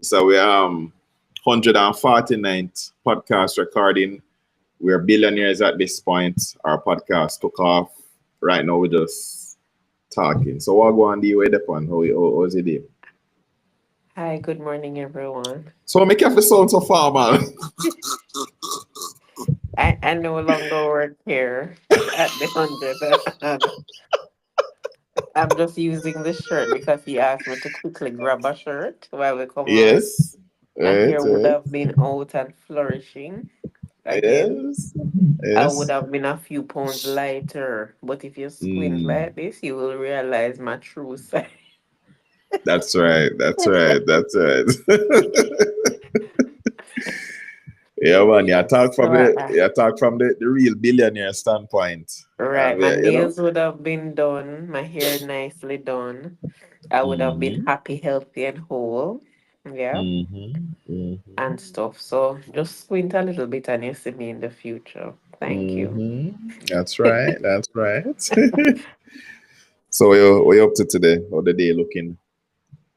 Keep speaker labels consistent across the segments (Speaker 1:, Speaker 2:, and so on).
Speaker 1: So we 149th podcast recording. We're billionaires at this point. Our podcast took off. Right now we're just talking. So what go on the way upon? How's it doing?
Speaker 2: Hi, good morning, everyone.
Speaker 1: So make you sound so far, man.
Speaker 2: I no longer work here at the 100. I'm just using this shirt because he asked me to quickly grab a shirt while we come on.
Speaker 1: Yes.
Speaker 2: My
Speaker 1: Right,
Speaker 2: hair would
Speaker 1: right.
Speaker 2: have been out and flourishing again.
Speaker 1: Yes.
Speaker 2: I would
Speaker 1: Yes.
Speaker 2: have been a few pounds lighter. But if you squint
Speaker 1: Mm,
Speaker 2: like this, you will realize my true size.
Speaker 1: that's right. That's right. That's right. Yeah, man.
Speaker 2: Yeah.
Speaker 1: You talk from the real billionaire standpoint.
Speaker 2: Right, my
Speaker 1: Yeah, you know.
Speaker 2: nails would have been done, my hair nicely done. I would have been
Speaker 1: Mm-hmm.
Speaker 2: happy, healthy, and whole. Yeah,
Speaker 1: Mm-hmm.
Speaker 2: and
Speaker 1: Mm-hmm.
Speaker 2: stuff. So just squint a little bit and you see me in the future. Thank you.
Speaker 1: Mm-hmm. That's right. That's right. So what you up to today? How the day looking?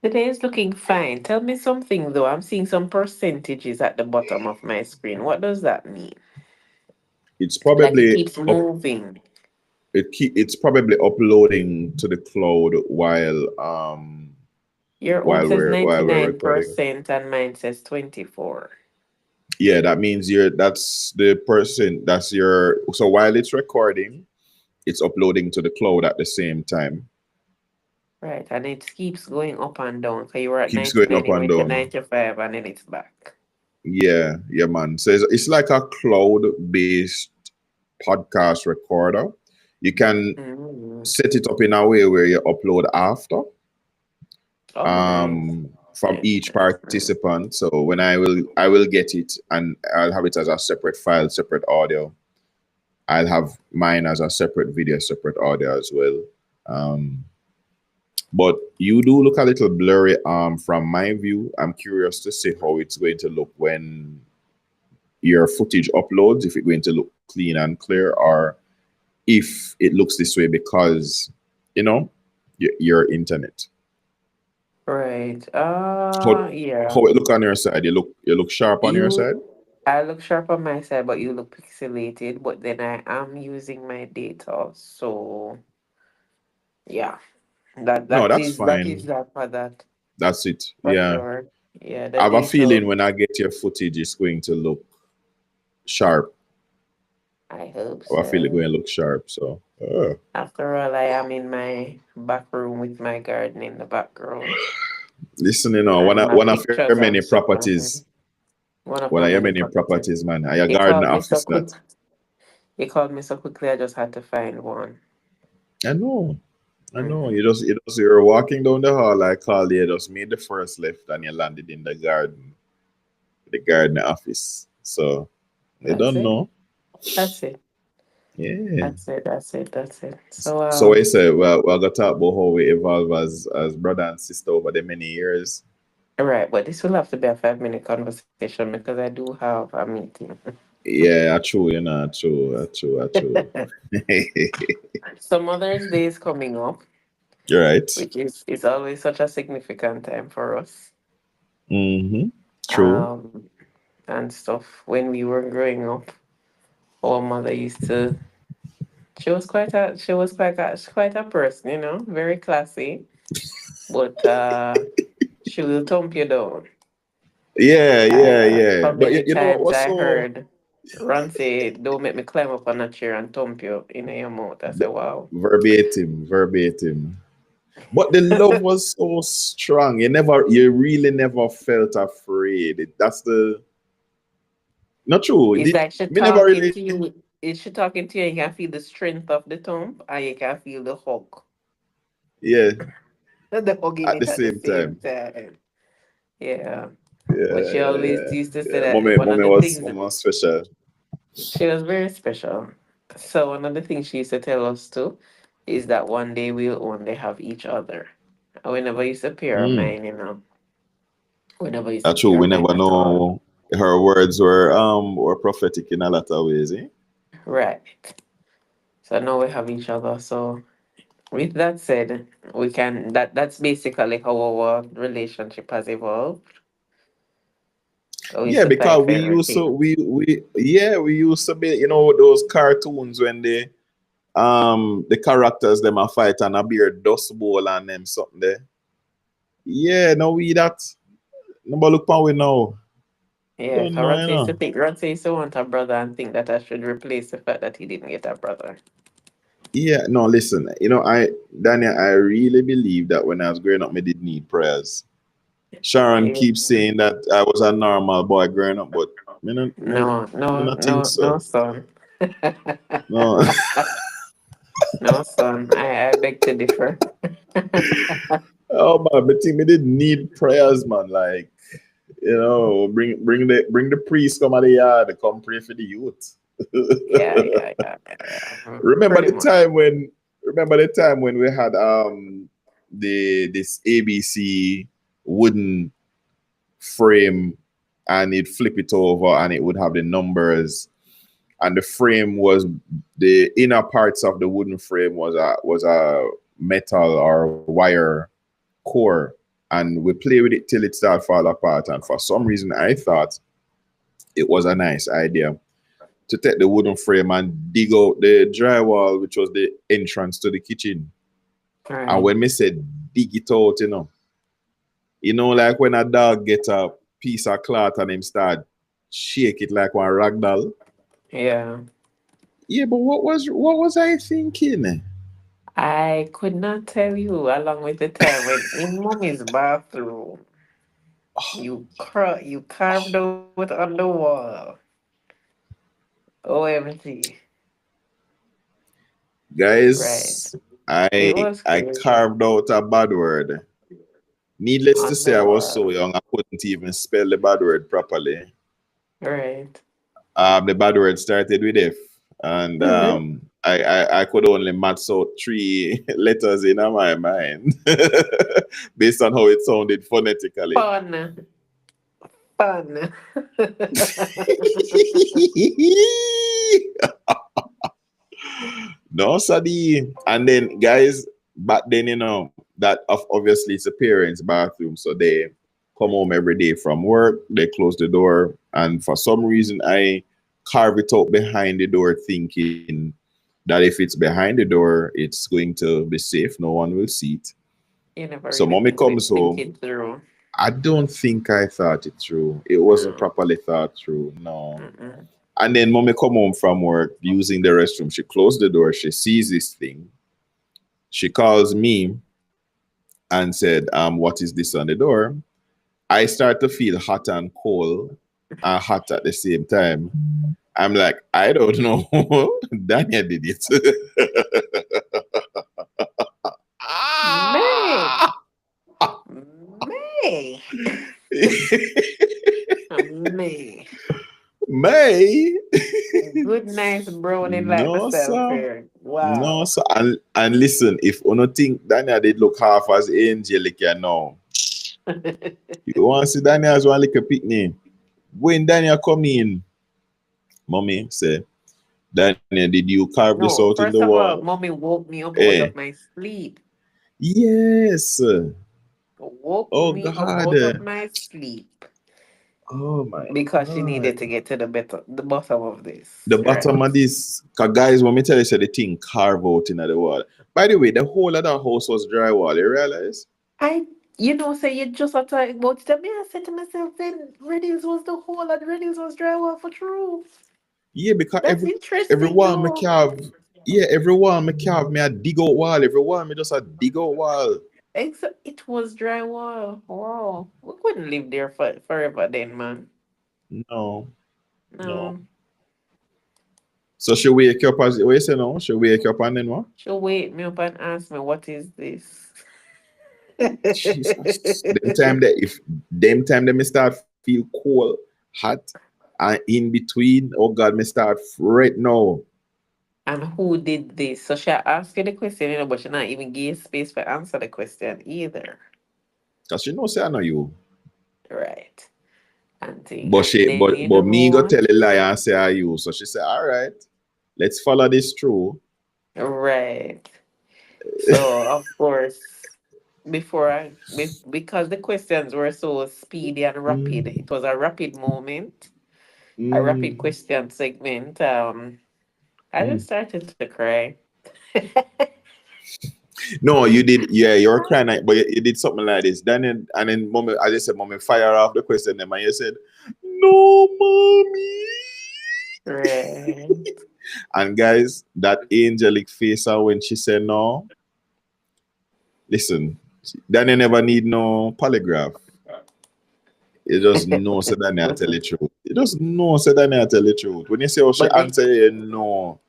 Speaker 2: Today is looking fine. Tell me something though. I'm seeing some percentages at the bottom of my screen. What does that mean?
Speaker 1: It's
Speaker 2: Like it
Speaker 1: probably
Speaker 2: keeps
Speaker 1: up.
Speaker 2: moving.
Speaker 1: It's probably uploading to the cloud
Speaker 2: Your own
Speaker 1: while
Speaker 2: says
Speaker 1: we're recording.
Speaker 2: 99% and mine says 24.
Speaker 1: Yeah, that means that's the person. That's your. So while it's recording, it's uploading to the cloud at the same time.
Speaker 2: Right, and it keeps going up and down. So you were at
Speaker 1: Keeps going
Speaker 2: 99,
Speaker 1: up
Speaker 2: it
Speaker 1: and
Speaker 2: went to
Speaker 1: down.
Speaker 2: 95, and then it's back.
Speaker 1: Yeah, yeah, man. So it's like a cloud-based podcast recorder. You can
Speaker 2: Mm.
Speaker 1: set it up in a way where you upload after
Speaker 2: Oh, nice.
Speaker 1: from
Speaker 2: Nice,
Speaker 1: each
Speaker 2: nice, nice.
Speaker 1: participant. So when I will get it and I'll have it as a separate file, separate audio. I'll have mine as a separate video, separate audio as well. Um, but you do look a little blurry from my view. I'm curious to see how it's going to look when your footage uploads, if it's going to look clean and clear, or if it looks this way because you know your internet.
Speaker 2: Right.
Speaker 1: How
Speaker 2: Yeah.
Speaker 1: how it look on your side? You look sharp on your
Speaker 2: You,
Speaker 1: side?
Speaker 2: I look sharp on my side, but you look pixelated. But then I am using my data, so yeah. That
Speaker 1: No,
Speaker 2: that
Speaker 1: that's
Speaker 2: is that is
Speaker 1: fine.
Speaker 2: that for that
Speaker 1: That's it.
Speaker 2: for
Speaker 1: Yeah.
Speaker 2: sure. Yeah,
Speaker 1: I
Speaker 2: the
Speaker 1: have a
Speaker 2: data.
Speaker 1: feeling when I get your footage, it's going to look sharp.
Speaker 2: I hope
Speaker 1: I have a feeling it's
Speaker 2: so.
Speaker 1: going to look sharp. So,
Speaker 2: After all, I am in my back room with my garden in the background
Speaker 1: listen,
Speaker 2: and my
Speaker 1: one of your
Speaker 2: pictures
Speaker 1: many
Speaker 2: and stuff.
Speaker 1: properties,
Speaker 2: One of
Speaker 1: one
Speaker 2: my
Speaker 1: of your
Speaker 2: many
Speaker 1: many
Speaker 2: properties.
Speaker 1: properties, man. Are your
Speaker 2: He
Speaker 1: garden
Speaker 2: called me so
Speaker 1: office
Speaker 2: quick.
Speaker 1: that?
Speaker 2: He called me so quickly. I just had to find one.
Speaker 1: I know. I know.
Speaker 2: Hmm.
Speaker 1: You're walking down the hall. I called you. Just made the first left, and you landed in the garden office. So they
Speaker 2: That's
Speaker 1: don't
Speaker 2: it.
Speaker 1: know.
Speaker 2: That's it.
Speaker 1: Yeah.
Speaker 2: That's it. That's it. That's it. So
Speaker 1: So I say, well, we're gonna talk about how we evolve as brother and sister over the many years.
Speaker 2: right, but this will have to be a 5 minute conversation because I do have a meeting.
Speaker 1: Yeah, true. True. True. True.
Speaker 2: So Mother's Day is coming up,
Speaker 1: You're right.
Speaker 2: which is always such a significant time for us.
Speaker 1: Mm-hmm. True.
Speaker 2: Um, and stuff. When we were growing up, our mother used to. She was quite a person, very classy. But she will thump you down.
Speaker 1: Yeah, yeah, yeah.
Speaker 2: How
Speaker 1: But
Speaker 2: many
Speaker 1: you know what
Speaker 2: times
Speaker 1: was
Speaker 2: I
Speaker 1: so
Speaker 2: heard Ron say, "Don't make me climb up on a chair and thump you in your mouth." I said, "Wow."
Speaker 1: verbatim, verbatim. But the love was so strong. You really never felt afraid. That's the not true.
Speaker 2: It's like she
Speaker 1: Me never
Speaker 2: talking
Speaker 1: really.
Speaker 2: to you. Is she talking to you? You can feel the strength of the thump, and you can feel the hug.
Speaker 1: Yeah,
Speaker 2: The hugging
Speaker 1: at the
Speaker 2: it at the
Speaker 1: same
Speaker 2: same
Speaker 1: time.
Speaker 2: time. Yeah. But
Speaker 1: Yeah,
Speaker 2: she
Speaker 1: yeah,
Speaker 2: always
Speaker 1: yeah.
Speaker 2: used to say
Speaker 1: Yeah.
Speaker 2: that
Speaker 1: Mommy,
Speaker 2: one of
Speaker 1: mommy
Speaker 2: the
Speaker 1: was
Speaker 2: things
Speaker 1: mommy was special.
Speaker 2: she was very special. So one of the things she used to tell us too is that one day we'll only have each other. And we never used to pay her
Speaker 1: Mm.
Speaker 2: mind. We never used to
Speaker 1: That's
Speaker 2: pay
Speaker 1: true.
Speaker 2: her
Speaker 1: We
Speaker 2: mind
Speaker 1: never
Speaker 2: at all.
Speaker 1: know. Her words were prophetic in a lot of ways. Eh?
Speaker 2: Right. So now we have each other. So with that said, we can that's basically how our relationship has evolved. We used
Speaker 1: Yeah,
Speaker 2: to fight
Speaker 1: because
Speaker 2: for
Speaker 1: we used to
Speaker 2: everything.
Speaker 1: we used to be, those cartoons when the characters them a fight and a beer dust bowl and them something there. Yeah, no we that. Nobody look pan we now.
Speaker 2: Yeah,
Speaker 1: Don't
Speaker 2: because
Speaker 1: know,
Speaker 2: Ron used to want a brother and think that I should replace the fact that he didn't get a brother.
Speaker 1: Yeah, no, listen, Daniel, I really believe that when I was growing up, I did need prayers. Sharon
Speaker 2: Yeah.
Speaker 1: keeps saying that I was a normal boy growing up, but
Speaker 2: No,
Speaker 1: me
Speaker 2: no,
Speaker 1: not think
Speaker 2: no, no,
Speaker 1: so.
Speaker 2: son.
Speaker 1: No.
Speaker 2: No, son. I beg to differ.
Speaker 1: Oh man, but think me did need prayers, man. Like, bring the priest come out of the yard to come pray for the youth.
Speaker 2: Yeah, yeah, yeah, yeah, yeah.
Speaker 1: remember
Speaker 2: Pretty
Speaker 1: the
Speaker 2: much.
Speaker 1: time when remember the time when we had this ABC wooden frame, and it flip it over and it would have the numbers, and the frame was the inner parts of the wooden frame was a metal or wire core, and we play with it till it start fall apart. And for some reason I thought it was a nice idea to take the wooden frame and dig out the drywall, which was the entrance to the kitchen. And
Speaker 2: Right.
Speaker 1: when me said dig it out, like when a dog get a piece of cloth and him start shake it like one rag doll.
Speaker 2: Yeah.
Speaker 1: Yeah, but what was I thinking?
Speaker 2: I could not tell you, along with the time when in mommy's bathroom, you carved out on the wall. OMG. Right.
Speaker 1: Guys,
Speaker 2: It
Speaker 1: I
Speaker 2: was
Speaker 1: I
Speaker 2: crazy.
Speaker 1: carved out a bad word. Needless to
Speaker 2: On
Speaker 1: say,
Speaker 2: the
Speaker 1: I was so
Speaker 2: wall.
Speaker 1: young I couldn't even spell the bad word properly.
Speaker 2: Right.
Speaker 1: The bad word started with F, and I could only match out three letters in my mind based on how it sounded phonetically.
Speaker 2: Fun. Fun.
Speaker 1: No, Sadi. And then, guys, back then, that obviously it's a parents' bathroom. So they come home every day from work, they close the door. And for some reason, I carve it out behind the door, thinking that if it's behind the door, it's going to be safe. No one will see it.
Speaker 2: You never
Speaker 1: So
Speaker 2: really
Speaker 1: mommy comes
Speaker 2: think
Speaker 1: home.
Speaker 2: it through.
Speaker 1: I don't think I thought it through. It wasn't
Speaker 2: No.
Speaker 1: properly thought through. No.
Speaker 2: Mm-mm.
Speaker 1: And then mommy come home from work using the restroom. She closed the door. She sees this thing. She calls me and said, what is this on the door? I start to feel hot and cold and hot at the same time. I'm like, I don't know. Daniel did it.
Speaker 2: May.
Speaker 1: Ah!
Speaker 2: May. May.
Speaker 1: May?
Speaker 2: Good, nice brownie like
Speaker 1: No,
Speaker 2: myself
Speaker 1: sir.
Speaker 2: here.
Speaker 1: No,
Speaker 2: Wow.
Speaker 1: sir. And listen, if you don't think Daniel did look half as angelic, you want to see Daniel as one like a picnic. When Daniel come in, mommy say, Daniel, did you carve this out
Speaker 2: No,
Speaker 1: in the
Speaker 2: first of
Speaker 1: wall?
Speaker 2: all, mommy woke me up out
Speaker 1: Eh.
Speaker 2: of my sleep.
Speaker 1: Yes.
Speaker 2: Woke
Speaker 1: Oh
Speaker 2: me up
Speaker 1: God.
Speaker 2: out of my sleep
Speaker 1: Oh my
Speaker 2: because she
Speaker 1: God.
Speaker 2: needed to get to the bottom of this.
Speaker 1: The bottom
Speaker 2: Right.
Speaker 1: of this, cause guys, when me tell you, say the thing carve out in the wall. By the way, the whole of the house was drywall. You realize?
Speaker 2: I, say you just are talking about it. I said to myself, then Reddings was the whole and Reddings was drywall for true.
Speaker 1: Yeah, because
Speaker 2: That's
Speaker 1: every
Speaker 2: interesting
Speaker 1: wall me
Speaker 2: though.
Speaker 1: carve. Yeah, every wall me carve. Me a dig out wall. Every wall me just a dig out wall.
Speaker 2: Except it was drywall. Wow. We couldn't live there forever then, man.
Speaker 1: No, no.
Speaker 2: No.
Speaker 1: So she wake up as what you say now? She wake up and then what?
Speaker 2: She'll wake me up and ask me, what is this?
Speaker 1: Jesus. Them time that me start feel cold, hot, and in between, oh God, me start right now.
Speaker 2: And who did this? So she asked you the question, but she not even give space for answer the question either.
Speaker 1: Cause she know say I know you.
Speaker 2: Right. And thing.
Speaker 1: But
Speaker 2: And
Speaker 1: she
Speaker 2: then
Speaker 1: but me go tell a lie and say I you. So she said, all right, let's follow this through.
Speaker 2: right. So of course because the questions were so speedy and rapid.
Speaker 1: Mm,
Speaker 2: It was a rapid moment, a rapid
Speaker 1: mm,
Speaker 2: question segment. I
Speaker 1: mm.
Speaker 2: just started to cry.
Speaker 1: No, you did. Yeah, you were crying, but you did something like this. Then, moment, as I said, moment, fire off the question. Then, and you said, "No, mommy."
Speaker 2: Right.
Speaker 1: And guys, that angelic face, when she said no, listen, Danny never need no polygraph. You just know, so Danny I tell the truth. You just know, so Danny I tell the truth. When you say, "Oh, she
Speaker 2: But then,
Speaker 1: answer," you know.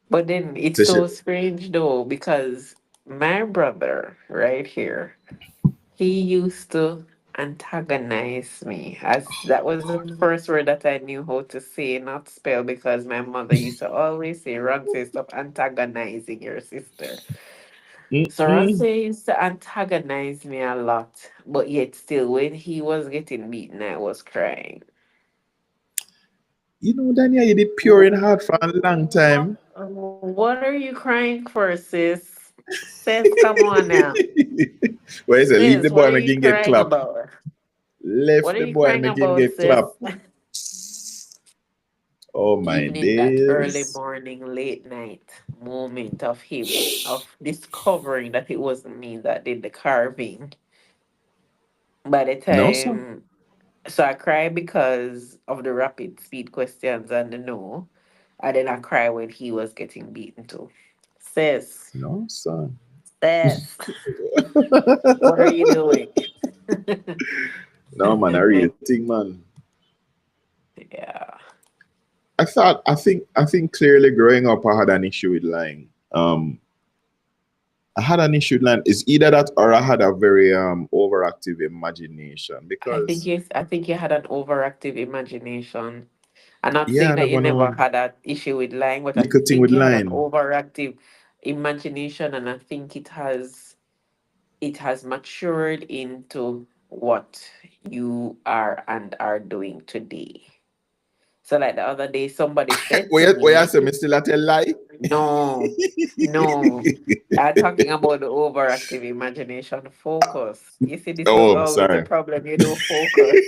Speaker 2: but then it's
Speaker 1: So she,
Speaker 2: so strange though because my brother right here, he used to antagonize me as that was the first word that I knew how to say, not spell, because my mother used to always say, Ron-Cey, stop antagonizing your sister. So
Speaker 1: mm-mm.
Speaker 2: Ron-Cey used to antagonize me a lot, but yet still, when he was getting beaten, I was crying.
Speaker 1: You know, Daniel, you did pure in heart for a long time.
Speaker 2: What are you crying for, sis? Sis, come on now.
Speaker 1: Well, he said, leave the
Speaker 2: Sis, what
Speaker 1: boy
Speaker 2: are
Speaker 1: and
Speaker 2: you
Speaker 1: again get
Speaker 2: crying
Speaker 1: clapped.
Speaker 2: about? What
Speaker 1: Left
Speaker 2: are
Speaker 1: the
Speaker 2: you
Speaker 1: boy and
Speaker 2: crying
Speaker 1: again
Speaker 2: about,
Speaker 1: get
Speaker 2: sis?
Speaker 1: clapped. Oh my
Speaker 2: Even in that early
Speaker 1: days.
Speaker 2: morning, late night moment of him, of discovering that it wasn't me that did the carving. By the
Speaker 1: No, sir.
Speaker 2: time, so I cry because of the rapid speed questions and the no. And then I cry when he was getting beaten too. Sis,
Speaker 1: No, sir.
Speaker 2: sis, what are you doing?
Speaker 1: No, man, I real thing, man.
Speaker 2: Yeah.
Speaker 1: I think clearly growing up, I had an issue with lying. I had an issue with lying. It's either that or I had a very overactive imagination because
Speaker 2: I think you had an overactive imagination. I'm not
Speaker 1: yeah,
Speaker 2: saying
Speaker 1: I
Speaker 2: that you
Speaker 1: never
Speaker 2: never
Speaker 1: know
Speaker 2: had that issue with lying, but I
Speaker 1: little thing with
Speaker 2: think you had an
Speaker 1: lying.
Speaker 2: overactive imagination, and I think it has matured into what you are and are doing today. So like the other day, somebody said to
Speaker 1: Where I
Speaker 2: me,
Speaker 1: say me still at a lie?
Speaker 2: "No, no, I'm talking about the overactive imagination. Focus. You see, this was
Speaker 1: Oh,
Speaker 2: always the
Speaker 1: sorry.
Speaker 2: problem. You don't focus.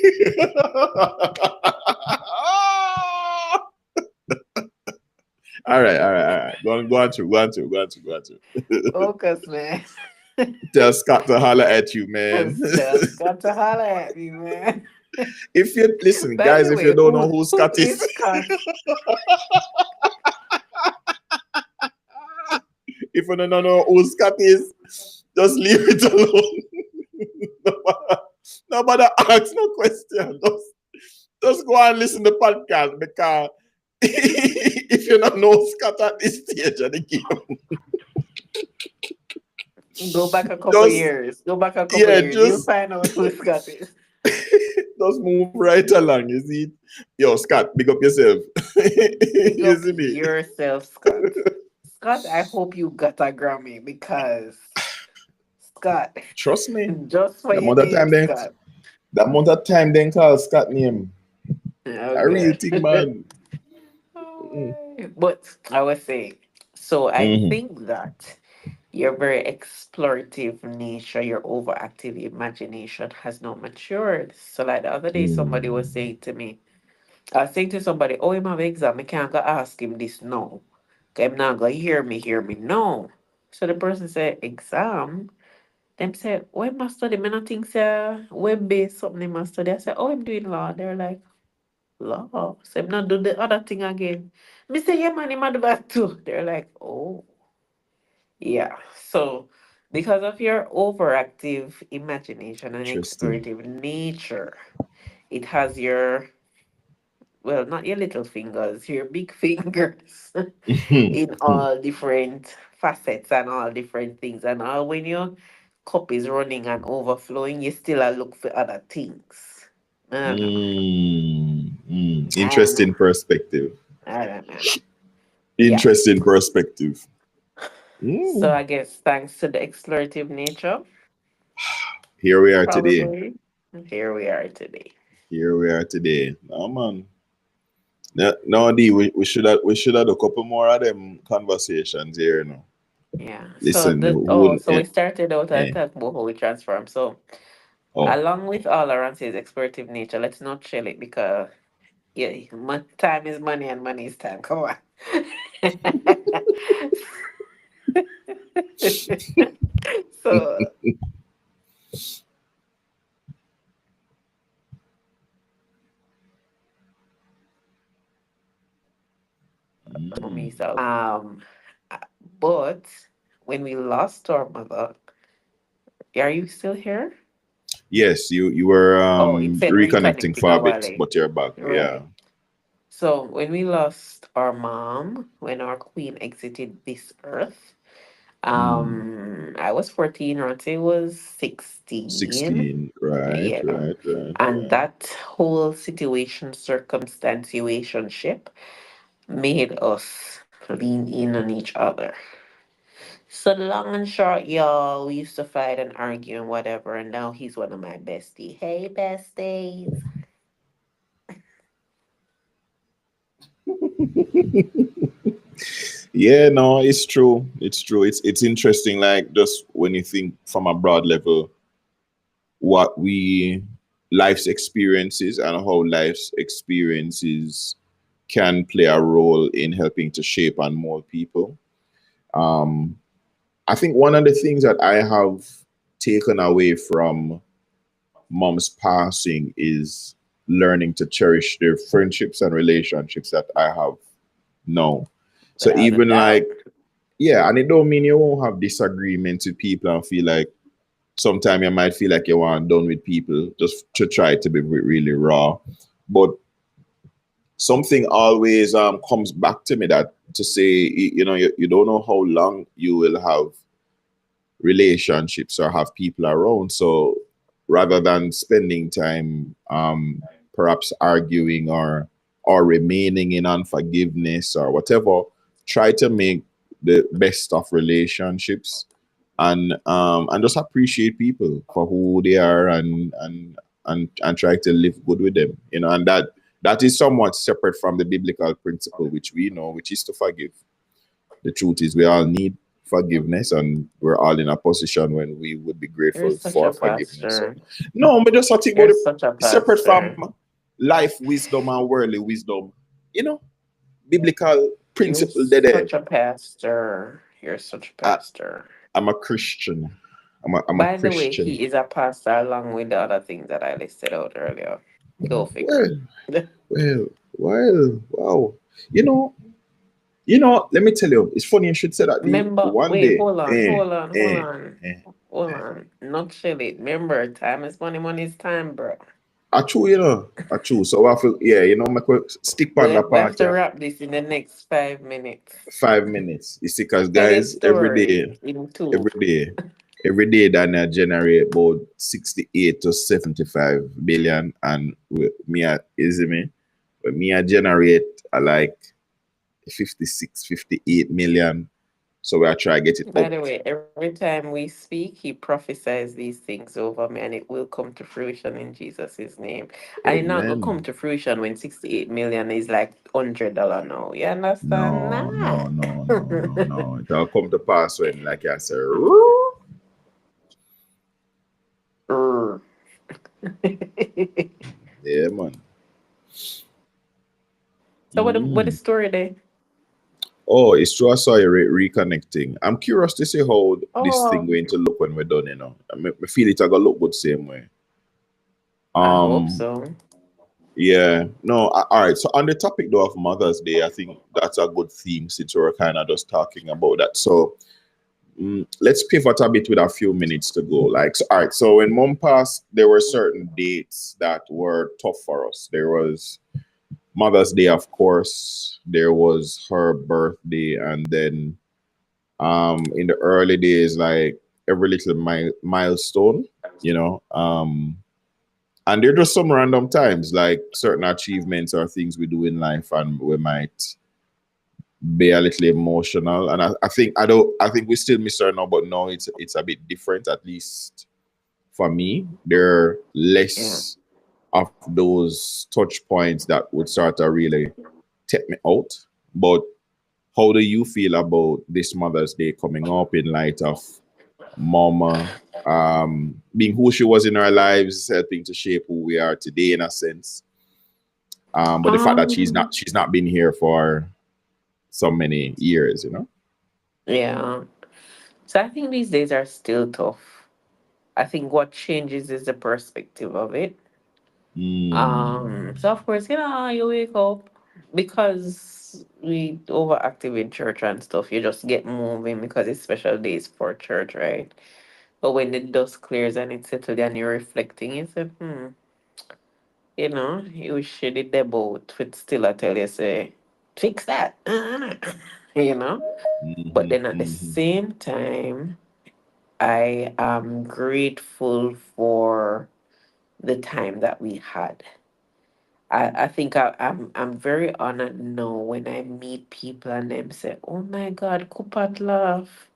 Speaker 1: All right. Go on.
Speaker 2: Focus, man.
Speaker 1: Tell Scott to holler at you, man.
Speaker 2: Just got to holler at me, man.
Speaker 1: If you listen,
Speaker 2: By
Speaker 1: guys,
Speaker 2: the
Speaker 1: if you
Speaker 2: way,
Speaker 1: don't know who
Speaker 2: who
Speaker 1: Scott
Speaker 2: is
Speaker 1: is,
Speaker 2: Scott?
Speaker 1: if you don't know who Scott is, just leave it alone. Nobody ask no question. Just go and listen to the podcast because if you don't know Scott at this stage of the game,
Speaker 2: Go back a couple
Speaker 1: just
Speaker 2: years. Go back a couple
Speaker 1: yeah,
Speaker 2: years. You'll
Speaker 1: just
Speaker 2: find out who Scott is.
Speaker 1: just move right along. You see, yo, Scott, pick up yourself.
Speaker 2: Pick
Speaker 1: You
Speaker 2: up
Speaker 1: see me?
Speaker 2: yourself, Scott. Scott, I hope you got a Grammy because Scott,
Speaker 1: Trust me.
Speaker 2: just for
Speaker 1: The
Speaker 2: your
Speaker 1: amount of
Speaker 2: name,
Speaker 1: time then,
Speaker 2: Scott.
Speaker 1: the amount of time then call Scott name. A real
Speaker 2: Okay.
Speaker 1: thing, man. Mm.
Speaker 2: But I was saying, so I
Speaker 1: Mm-hmm.
Speaker 2: think that your very explorative nature, your overactive imagination has not matured. So like the other day somebody was
Speaker 1: Mm.
Speaker 2: saying to me, I was saying to somebody, oh, him have exam, I can't go ask him this no. 'Cause him not gonna hear me, no. So the person said, exam? Them said, oh, him must study. Me not think say web based something he must study. I said, oh, I'm doing law. They're like, law. So him not do the other thing again. Me say, yeah, man, him a do that too. They're like, oh. Yeah. So because of your overactive imagination and
Speaker 1: Interesting.
Speaker 2: explorative nature, it has your, well, not your little fingers, your big fingers in all different facets and all different things. And all when your cup is running and overflowing, you still a look for other things. I don't know. I don't know.
Speaker 1: Interesting perspective.
Speaker 2: I don't know. Yeah.
Speaker 1: Interesting perspective.
Speaker 2: So
Speaker 1: Mm.
Speaker 2: I guess thanks to the explorative nature,
Speaker 1: Here we are today.
Speaker 2: probably here we are today.
Speaker 1: Here we are today. No man. No, no D, we should have a couple more of them conversations here, you know.
Speaker 2: Yeah. So
Speaker 1: Listen,
Speaker 2: the
Speaker 1: who
Speaker 2: oh,
Speaker 1: will
Speaker 2: so we started out and
Speaker 1: eh,
Speaker 2: talk about how we transform. So
Speaker 1: oh.
Speaker 2: along with all Ron-Cey's explorative nature, let's not chill it because yeah, time is money and money is time. Come on. So
Speaker 1: Mm.
Speaker 2: uh, but when we lost our mother, are you still here?
Speaker 1: Yes, you were
Speaker 2: Oh, it said
Speaker 1: reconnecting
Speaker 2: reconnecting
Speaker 1: for
Speaker 2: a
Speaker 1: a
Speaker 2: while
Speaker 1: bit,
Speaker 2: ago.
Speaker 1: but you're back. Yeah.
Speaker 2: Right. So when we lost our mom, when our queen exited this earth,
Speaker 1: Mm.
Speaker 2: I was 14, Ronte was 16.
Speaker 1: 16. Right,
Speaker 2: Yeah.
Speaker 1: right, right,
Speaker 2: And
Speaker 1: right.
Speaker 2: that whole situation, circumstantiationship made us lean in on each other. So long and short, y'all, we used to fight and argue and whatever, and now he's one of my besties. Hey, besties.
Speaker 1: Yeah, no, it's true. It's true. It's interesting, like just when you think from a broad level, what we life's experiences and how life's experiences can play a role in helping to shape and mold people. Um, I think one of the things that I have taken away from mom's passing is learning to cherish the friendships and relationships that I have now. So
Speaker 2: Without a
Speaker 1: even
Speaker 2: doubt.
Speaker 1: like, yeah, and it don't mean you won't have disagreements with people and feel like sometimes you might feel like you want done with people just to try to be really raw. But something always comes back to me that to say, you don't know how long you will have relationships or have people around. So rather than spending time perhaps arguing or remaining in unforgiveness or whatever, try to make the best of relationships and just appreciate people for who they are and try to live good with them. And that is somewhat separate from the biblical principle which we know, which is to forgive. The truth is we all need forgiveness and we're all in a position when we would be
Speaker 2: You're
Speaker 1: grateful
Speaker 2: such a
Speaker 1: for forgiveness. So
Speaker 2: pastor.
Speaker 1: no, I just think about
Speaker 2: You're
Speaker 1: it
Speaker 2: such a
Speaker 1: separate from
Speaker 2: pastor.
Speaker 1: life wisdom and worldly wisdom. You know, biblical
Speaker 2: You're
Speaker 1: principle there.
Speaker 2: such a pastor. You're such a
Speaker 1: I,
Speaker 2: pastor.
Speaker 1: I'm a Christian. I'm a
Speaker 2: By the way,
Speaker 1: Christian.
Speaker 2: he is a pastor along with the other things that I listed out earlier. Go figure.
Speaker 1: Well, wow. You know, let me tell you, it's funny you should say that. The
Speaker 2: Remember,
Speaker 1: one
Speaker 2: wait,
Speaker 1: day,
Speaker 2: hold on, hold on, hold
Speaker 1: eh,
Speaker 2: on,
Speaker 1: eh,
Speaker 2: hold
Speaker 1: eh.
Speaker 2: on. Not chill it. Remember, time is money, money is time, bro.
Speaker 1: I true, I true. So I feel, yeah, make stick on the
Speaker 2: We have
Speaker 1: part,
Speaker 2: to
Speaker 1: yeah.
Speaker 2: wrap this in the next 5 minutes.
Speaker 1: 5 minutes. You see, because
Speaker 2: Tell your
Speaker 1: guys,
Speaker 2: story in two.
Speaker 1: every day, Daniel generate about 68 to 75 billion, and me, is it me? But me, I generate like 56, 58 million. So we are try to get it
Speaker 2: By
Speaker 1: up.
Speaker 2: the way, every time we speak, he prophesies these things over me and it will come to fruition in Jesus' name. And it's not gonna come
Speaker 1: Amen.
Speaker 2: to fruition when 68 million is like $100 now. You understand?
Speaker 1: No,
Speaker 2: Nah.
Speaker 1: no, no, no, no, no. It'll come to pass when, like I said,
Speaker 2: Mm.
Speaker 1: yeah, man.
Speaker 2: So what
Speaker 1: Mm.
Speaker 2: is story there?
Speaker 1: Oh, it's true. I saw you reconnecting. I'm curious to see how this thing
Speaker 2: Oh,
Speaker 1: going to look when we're done. I feel it. I gonna look good same way.
Speaker 2: I hope
Speaker 1: Um,
Speaker 2: so.
Speaker 1: yeah. No. All right. So on the topic though of Mother's Day, I think that's a good theme since we're kind of just talking about that. So let's pivot a bit with a few minutes to go. Like, so, all right. So when Mom passed, there were certain dates that were tough for us. There was Mother's Day, of course. There was her birthday, and then in the early days, like every little milestone, you know. And there are just some random times, like certain achievements or things we do in life, and we might be a little emotional. And I think we still miss her now, but now it's a bit different, at least for me. There are
Speaker 2: Yeah.
Speaker 1: less of those touch points that would start to really take me out. But how do you feel about this Mother's Day coming up in light of Mama being who she was in our lives, helping to shape who we are today in a sense. But the fact that
Speaker 2: Um,
Speaker 1: she's not been here for so many years, you know.
Speaker 2: yeah. So I think these days are still tough. I think what changes is the perspective of it.
Speaker 1: Mm,
Speaker 2: So of course, you wake up because we overactive in church and stuff. You just get moving because it's special days for church, right? But when the dust clears and it's settled and you're reflecting, you say, you should did the boat, but still I tell you, say, fix that. you know. But
Speaker 1: mhm,
Speaker 2: then at the
Speaker 1: mhm.
Speaker 2: same time, I am grateful for the time that we had. I think I'm very honored now when I meet people and them say, "Oh my God, Kupat love.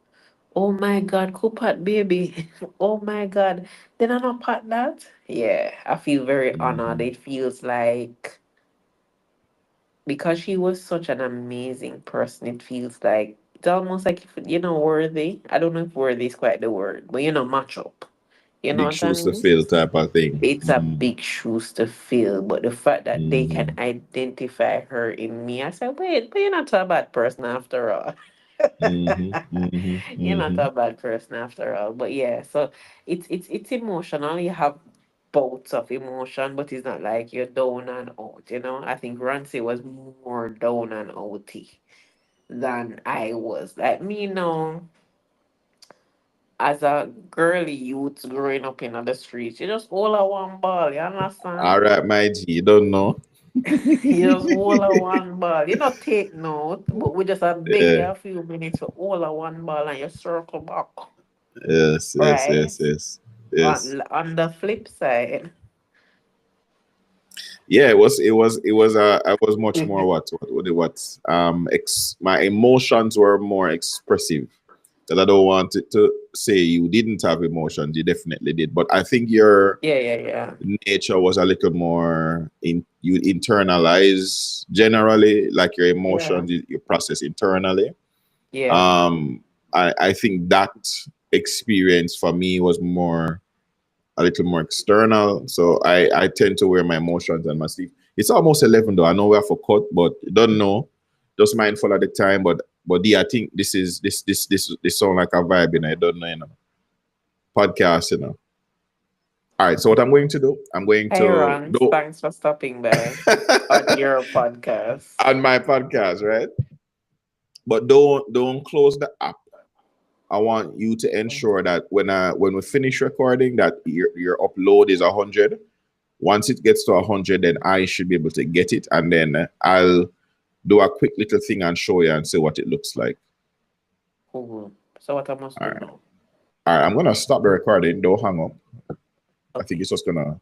Speaker 2: Oh my God, Kupat baby. Oh my God." Then I not part that. Yeah, I feel very honored.
Speaker 1: Mhm.
Speaker 2: It feels like because she was such an amazing person, it feels like it's almost like if worthy. I don't know if worthy is quite the word, but match up. You know
Speaker 1: Big
Speaker 2: what I
Speaker 1: shoes to
Speaker 2: mean?
Speaker 1: fill type of thing.
Speaker 2: It's a big shoes to fill, but the fact that they can
Speaker 1: Mhm,
Speaker 2: identify her in me, I said, wait, but you're not a bad person after all.
Speaker 1: mhm, mhm,
Speaker 2: You're not
Speaker 1: mhm,
Speaker 2: a bad person after all. But yeah, so it's emotional. You have bouts of emotion, but it's not like you're down and out. I think Ron-Cey was more down and outy than I was. Like me now, as a girly youth growing up in the streets, you just all a one ball, you understand?
Speaker 1: all right, my G, you don't know.
Speaker 2: You just all a one ball. You not take note, but we just have beg you
Speaker 1: Yeah.
Speaker 2: a few minutes for all a one ball and you circle back.
Speaker 1: Yes, yes,
Speaker 2: Right?
Speaker 1: yes, yes, yes.
Speaker 2: On the flip side,
Speaker 1: Yeah, I was much more my emotions were more expressive. Because I don't want it to say you didn't have emotions, you definitely did. But I think your
Speaker 2: yeah, yeah, yeah.
Speaker 1: nature was a little more in you internalize generally, like your
Speaker 2: Yeah.
Speaker 1: emotions you process internally.
Speaker 2: Yeah.
Speaker 1: um I think that experience for me was more a little more external. So I tend to wear my emotions on my sleeve. It's almost 11 though. I know we're for cut, but you don't know. Just mindful at the time. But yeah, I think this sound like a vibe, I don't know, podcast, All right. So what I'm going to do, I'm going
Speaker 2: Hey
Speaker 1: to
Speaker 2: Ron,
Speaker 1: do
Speaker 2: thanks for stopping by on your podcast.
Speaker 1: on my podcast, right? But don't close the app. I want you to ensure that when we finish recording, that your upload is 100. Once it gets to 100, then I should be able to get it, and then I'll do a quick little thing and show you and see what it looks like.
Speaker 2: Cool. So what I must
Speaker 1: All
Speaker 2: do
Speaker 1: right.
Speaker 2: now?
Speaker 1: All right. I'm gonna stop the recording. Don't hang up. I think
Speaker 2: Okay.
Speaker 1: it's just gonna